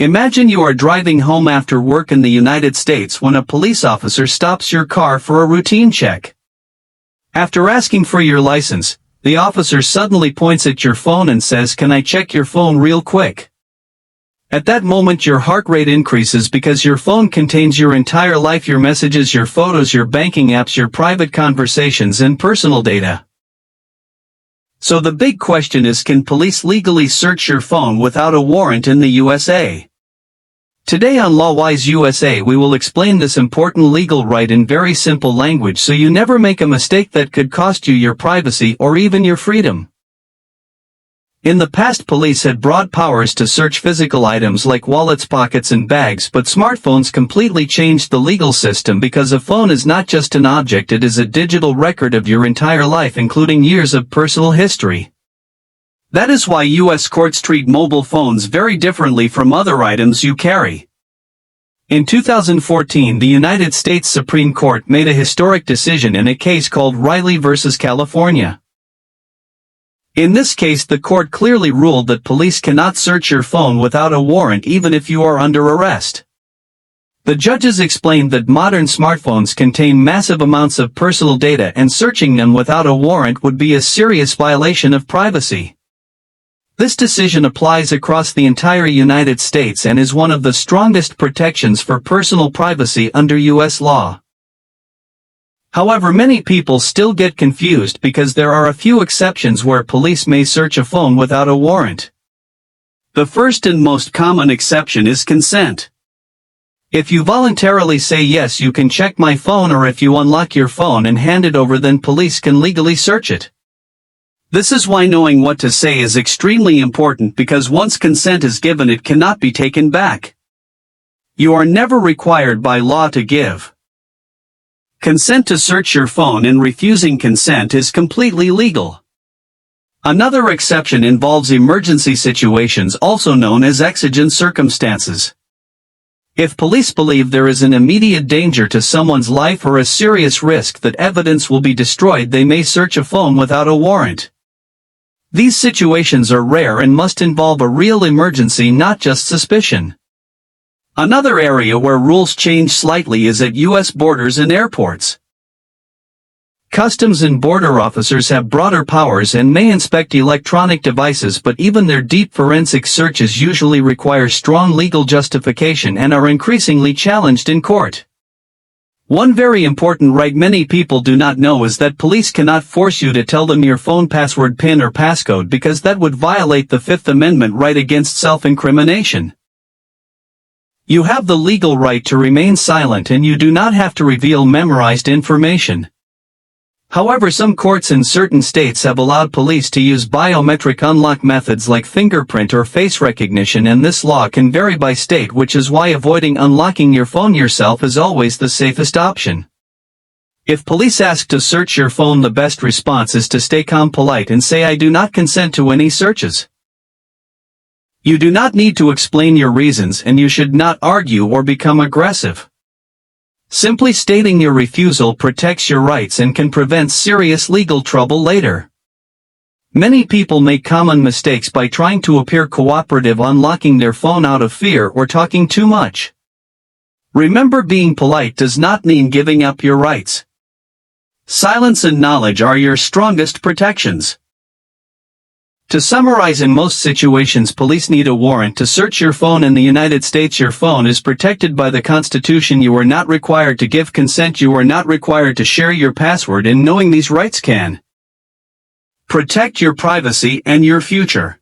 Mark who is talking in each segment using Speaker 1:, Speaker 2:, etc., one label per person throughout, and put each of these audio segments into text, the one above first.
Speaker 1: Imagine you are driving home after work in the United States when a police officer stops your car for a routine check. After asking for your license, the officer suddenly points at your phone and says, "Can I check your phone real quick?" At that moment your heart rate increases because your phone contains your entire life, your messages, your photos, your banking apps, your private conversations and personal data. So the big question is, can police legally search your phone without a warrant in the USA? Today on LawWise USA we will explain this important legal right in very simple language so you never make a mistake that could cost you your privacy or even your freedom. In the past, police had broad powers to search physical items like wallets, pockets and bags, but smartphones completely changed the legal system because a phone is not just an object, it is a digital record of your entire life, including years of personal history. That is why U.S. courts treat mobile phones very differently from other items you carry. In 2014, the United States Supreme Court made a historic decision in a case called Riley v. California. In this case, the court clearly ruled that police cannot search your phone without a warrant even if you are under arrest. The judges explained that modern smartphones contain massive amounts of personal data and searching them without a warrant would be a serious violation of privacy. This decision applies across the entire United States and is one of the strongest protections for personal privacy under U.S. law. However, many people still get confused because there are a few exceptions where police may search a phone without a warrant. The first and most common exception is consent. If you voluntarily say yes, you can check my phone, or if you unlock your phone and hand it over, then police can legally search it. This is why knowing what to say is extremely important, because once consent is given it cannot be taken back. You are never required by law to give consent to search your phone, and refusing consent is completely legal. Another exception involves emergency situations, also known as exigent circumstances. If police believe there is an immediate danger to someone's life or a serious risk that evidence will be destroyed, they may search a phone without a warrant. These situations are rare and must involve a real emergency, not just suspicion. Another area where rules change slightly is at U.S. borders and airports. Customs and border officers have broader powers and may inspect electronic devices, but even their deep forensic searches usually require strong legal justification and are increasingly challenged in court. One very important right many people do not know is that police cannot force you to tell them your phone password, PIN or passcode, because that would violate the Fifth Amendment right against self-incrimination. You have the legal right to remain silent and you do not have to reveal memorized information. However, some courts in certain states have allowed police to use biometric unlock methods like fingerprint or face recognition, and this law can vary by state, which is why avoiding unlocking your phone yourself is always the safest option. If police ask to search your phone, the best response is to stay calm, polite, and say, "I do not consent to any searches." You do not need to explain your reasons, and you should not argue or become aggressive. Simply stating your refusal protects your rights and can prevent serious legal trouble later. Many people make common mistakes by trying to appear cooperative, unlocking their phone out of fear, or talking too much. Remember, being polite does not mean giving up your rights. Silence and knowledge are your strongest protections. To summarize, in most situations police need a warrant to search your phone. In the United States, your phone is protected by the Constitution. You are not required to give consent. You are not required to share your password, and knowing these rights can protect your privacy and your future.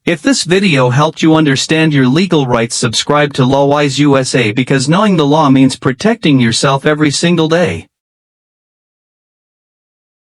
Speaker 1: If this video helped you understand your legal rights, subscribe to LawWise USA, because knowing the law means protecting yourself every single day.